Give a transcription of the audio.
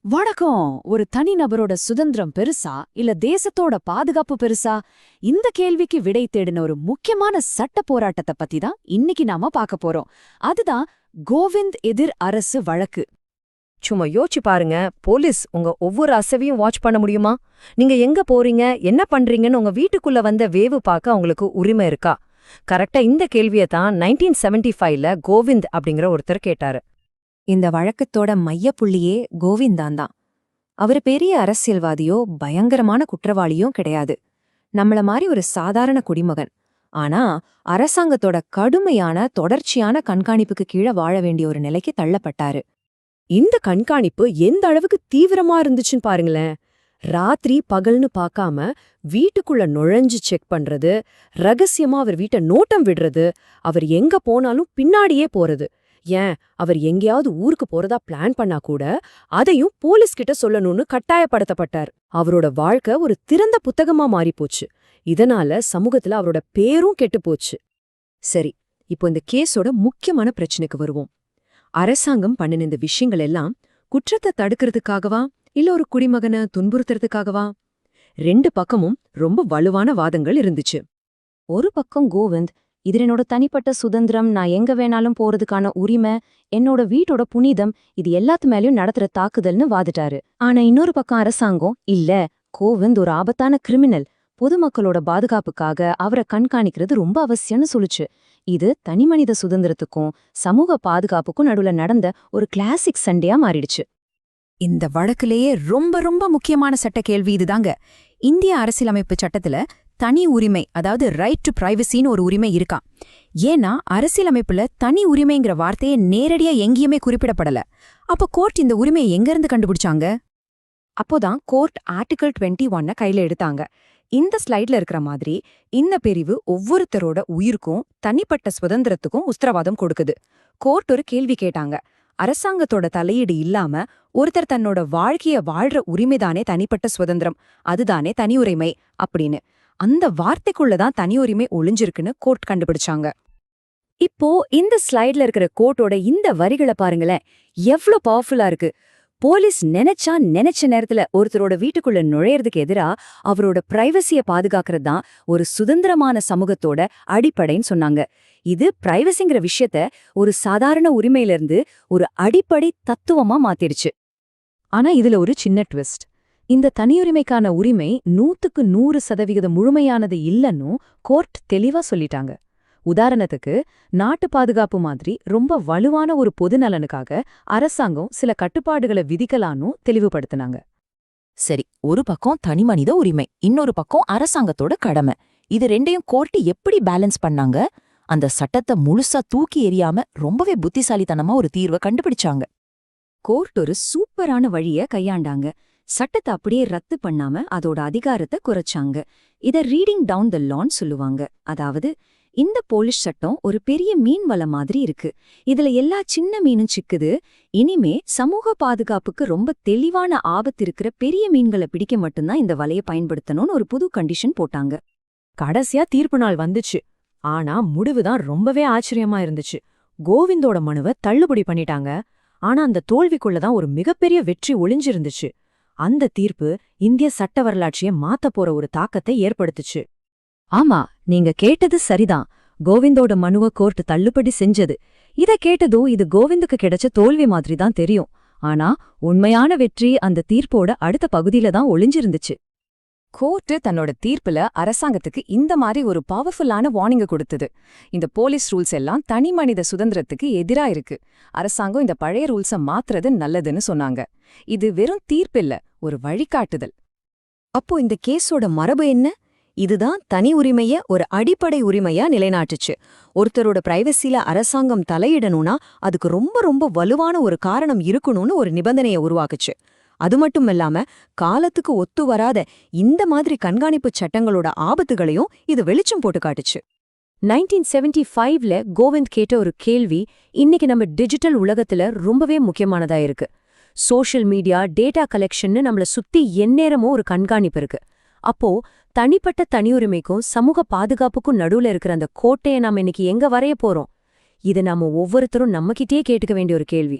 வணக்கம். ஒரு தனிநபரோட சுதந்திரம் பெருசா இல்ல தேசத்தோட பாதுகாப்பு பெருசா? இந்த கேள்விக்கு விடை தேடின ஒரு முக்கியமான சட்ட போராட்டத்தை பத்தி தான் இன்னைக்கு நாம பார்க்க போறோம். அதுதான் கோவிந்த் எதிர் அரசு வழக்கு. சும்மா யோசிச்சு பாருங்க, போலீஸ் உங்க ஒவ்வொரு அசைவையும் வாட்ச் பண்ண முடியுமா? நீங்க எங்க போறீங்க, என்ன பண்றீங்கன்னு உங்க வீட்டுக்குள்ள வந்த வேவு பார்க்க அவங்களுக்கு உரிமை இருக்கா? கரெக்டா இந்த கேள்வியை தான் 1975ல கோவிந்த் அப்படிங்கிற ஒருத்தர் கேட்டாரு. இந்த வழக்கத்தோட மையப்புள்ளியே கோவிந்தான் தான். அவரு பெரிய அரசியல்வாதியோ பயங்கரமான குற்றவாளியோ கிடையாது. நம்மள மாதிரி ஒரு சாதாரண குடிமகன். ஆனா அரசாங்கத்தோட கடுமையான தொடர்ச்சியான கண்காணிப்புக்கு கீழே வாழ வேண்டிய ஒரு நிலைக்கு தள்ளப்பட்டாரு. இந்த கண்காணிப்பு எந்த அளவுக்கு தீவிரமா இருந்துச்சுன்னு பாருங்களேன். ராத்திரி பகல்னு பார்க்காம வீட்டுக்குள்ள நுழைஞ்சு செக் பண்றது, ரகசியமா அவர் வீட்டை நோட்டம் விடுறது, அவர் எங்க போனாலும் பின்னாடியே போறது. ஏன் அவர் எங்கேயாவது ஊருக்கு போறதா பிளான் பண்ணா கூட அதையும் போலீஸ் கிட்ட சொல்லணும்னு கட்டாயப்படுத்தப்பட்டார். அவரோட வாழ்க்கை ஒரு திறந்த புத்தகமா மாறிப்போச்சு. இதனால சமூகத்துல அவரோட பேரும் கெட்டுப்போச்சு. சரி, இப்போ இந்த கேஸோட முக்கியமான பிரச்சனைக்கு வருவோம். அரசாங்கம் பண்ணின இந்த விஷயங்கள் எல்லாம் குற்றத்தை தடுக்கிறதுக்காகவா இல்ல ஒரு குடிமகனை துன்புறுத்துறதுக்காகவா? ரெண்டு பக்கமும் ரொம்ப வலுவான வாதங்கள் இருந்துச்சு. ஒரு பக்கம் கோவிந்த், இது என்னோட தனிப்பட்ட சுதந்திரம், நான் எங்க வேணாலும் போறதுக்கான உரிமை, என்னோட வீட்டோட புனிதம், இது எல்லாத்து மேலயும் நடத்துற தாக்குதல்னு வாதிட்டாரு. ஆனா இன்னொரு பக்கம் அரசாங்கம், இல்ல, கோவிந்த் ஒரு ஆபத்தான கிரிமினல், பொதுமக்களோட பாதுகாப்புக்காக அவரை கண்காணிக்கிறது ரொம்ப அவசியம்னு சொல்லுச்சு. இது தனிமனித சுதந்திரத்துக்கும் சமூக பாதுகாப்புக்கும் நடுவுல நடந்த ஒரு கிளாசிக் சண்டையா மாறிடுச்சு. இந்த வழக்கிலேயே ரொம்ப ரொம்ப முக்கியமான சட்ட கேள்வி இதுதாங்க. இந்திய அரசியலமைப்பு சட்டத்துல தனி உரிமை, அதாவது ரைட் டு பிரைவசின்னு ஒரு உரிமை இருக்கா? ஏன்னா அரசியலமைப்புல தனி உரிமைங்கிற வார்த்தையை நேரடியா எங்கேயுமே குறிப்பிடப்படல. அப்ப கோர்ட் இந்த உரிமையை எங்கிருந்து கண்டுபிடிச்சாங்க? அப்போதான் கோர்ட் ஆர்டிகிள் 21 கையில எடுத்தாங்க. இந்த ஸ்லைட்ல இருக்கிற மாதிரி இந்த பிரிவு ஒவ்வொருத்தரோட உயிருக்கும் தனிப்பட்ட சுதந்திரத்துக்கும் உத்தரவாதம் கொடுக்குது. கோர்ட் ஒரு கேள்வி கேட்டாங்க. அரசாங்கத்தோட தலையீடு இல்லாம ஒருத்தர் தன்னோட வாழ்க்கைய வாழ்ற உரிமைதானே தனிப்பட்ட சுதந்திரம், அதுதானே தனி உரிமை அப்படின்னு. அந்த வார்த்தைக்குள்ளதான் தனி உரிமை ஒளிஞ்சிருக்குன்னு கோர்ட் கண்டுபிடிச்சாங்க. இப்போ இந்த ஸ்லைட்ல இருக்கிற கோர்ட்டோட இந்த வரிகளை பாருங்களேன், எவ்ளோ பவர்ஃபுல்லா இருக்கு. போலீஸ் நினைச்ச நேரத்துல ஒருத்தரோட வீட்டுக்குள்ள நுழையறதுக்கு எதிரா அவரோட பிரைவசிய பாதுகாக்கிறது தான் ஒரு சுதந்திரமான சமூகத்தோட அடிப்படைன்னு சொன்னாங்க. இது பிரைவசிங்கிற விஷயத்த ஒரு சாதாரண உரிமையிலிருந்து ஒரு அடிப்படை தத்துவமா மாத்திடுச்சு. ஆனா இதுல ஒரு சின்ன ட்விஸ்ட். இந்த தனியுரிமைக்கான உரிமை 100% முழுமையானது இல்லன்னும் கோர்ட் தெளிவா சொல்லிட்டாங்க. உதாரணத்துக்கு, நாட்டு பாதுகாப்பு மாதிரி ரொம்ப வலுவான ஒரு பொது நலனுக்காக அரசாங்கம் சில கட்டுப்பாடுகளை விதிக்கலான்னு தெளிவுபடுத்தினாங்க. சரி, ஒரு பக்கம் தனிமனித உரிமை, இன்னொரு பக்கம் அரசாங்கத்தோட கடமை. இது ரெண்டையும் கோர்ட் எப்படி பேலன்ஸ் பண்ணாங்க? அந்த சட்டத்தை முழுசா தூக்கி எறியாம ரொம்பவே புத்திசாலித்தனமா ஒரு தீர்வை கண்டுபிடிச்சாங்க. கோர்ட் ஒரு சூப்பரான வழிய கையாண்டாங்க. சட்டத்தை அப்படியே ரத்து பண்ணாம அதோட அதிகாரத்தை குறைச்சாங்க. இத ரீடிங் டவுன் த லான்னு சொல்லுவாங்க. அதாவது, இந்த போலிஷ் சட்டம் ஒரு பெரிய மீன் வலை மாதிரி இருக்கு. இதுல எல்லா சின்ன மீனும் சிக்குது. இனிமே சமூக பாதுகாப்புக்கு ரொம்ப தெளிவான ஆபத்து இருக்கிற பெரிய மீன்களை பிடிக்க மட்டும்தான் இந்த வலையை பயன்படுத்தணும்னு ஒரு புது கண்டிஷன் போட்டாங்க. கடைசியா தீர்ப்பு நாள் வந்துச்சு. ஆனா முடிவுதான் ரொம்பவே ஆச்சரியமா இருந்துச்சு. கோவிந்தோட மனுவை தள்ளுபடி பண்ணிட்டாங்க. ஆனா அந்த தோல்விக்குள்ளதான் ஒரு மிகப்பெரிய வெற்றி ஒளிஞ்சிருந்துச்சு. அந்த தீர்ப்பு இந்திய சட்ட வரலாற்றைய மாத்தப் போற ஒரு தாக்கத்தை ஏற்படுத்துச்சு. ஆமா, நீங்க கேட்டது சரிதான். கோவிந்தோட மனுவ கோர்ட் தள்ளுபடி செஞ்சது. இத கேட்டதும் இது கோவிந்துக்கு கிடைச்ச தோல்வி மாதிரி தான் தெரியும். ஆனா உண்மையான வெற்றி அந்த தீர்ப்போட அடுத்த பகுதியில தான் ஒளிஞ்சிருந்துச்சு. கோர்ட்டு தன்னோட தீர்ப்புல அரசாங்கத்துக்கு இந்த மாதிரி ஒரு பவர்ஃபுல்லான வார்னிங்க கொடுத்தது. இந்த போலீஸ் ரூல்ஸ் எல்லாம் தனி மனித சுதந்திரத்துக்கு எதிரா இருக்கு. அரசாங்கம் இந்த பழைய ரூல்ஸை மாத்துறது நல்லதுன்னு சொன்னாங்க. இது வெறும் தீர்ப்பில்ல, ஒரு வழிகாட்டுதல். அப்போ இந்த கேஸோட மரபு என்ன? இதுதான் தனி உரிமைய ஒரு அடிப்படை உரிமையா நிலைநாட்டுச்சு. ஒருத்தரோட பிரைவசில அரசாங்கம் தலையிடணும்னா அதுக்கு ரொம்ப ரொம்ப வலுவான ஒரு காரணம் இருக்கணும்னு ஒரு நிபந்தனையை உருவாக்குச்சு. அது மட்டும் இல்லாம காலத்துக்கு ஒத்து வராத இந்த மாதிரி கண்காணிப்பு சட்டங்களோட ஆபத்துகளையும் இது வெளிச்சம் போட்டு காட்டுச்சு. 1975ல கோவிந்த் கேட்ட ஒரு கேள்வி இன்னைக்கு நம்ம டிஜிட்டல் உலகத்துல ரொம்பவே முக்கியமானதா இருக்கு. சோஷியல் மீடியா, டேட்டா கலெக்ஷன்னு நம்மள சுத்தி எந்நேரமும் ஒரு கண்காணிப்பு இருக்கு. அப்போ தனிப்பட்ட தனியுரிமைக்கும் சமூக பாதுகாப்புக்கும் நடுவுல இருக்கிற அந்த கோட்டையை நாம இன்னைக்கு எங்க வரைய போறோம்? இதை நாம ஒவ்வொருத்தரும் நம்மகிட்டயே கேட்டுக்க வேண்டிய ஒரு கேள்வி.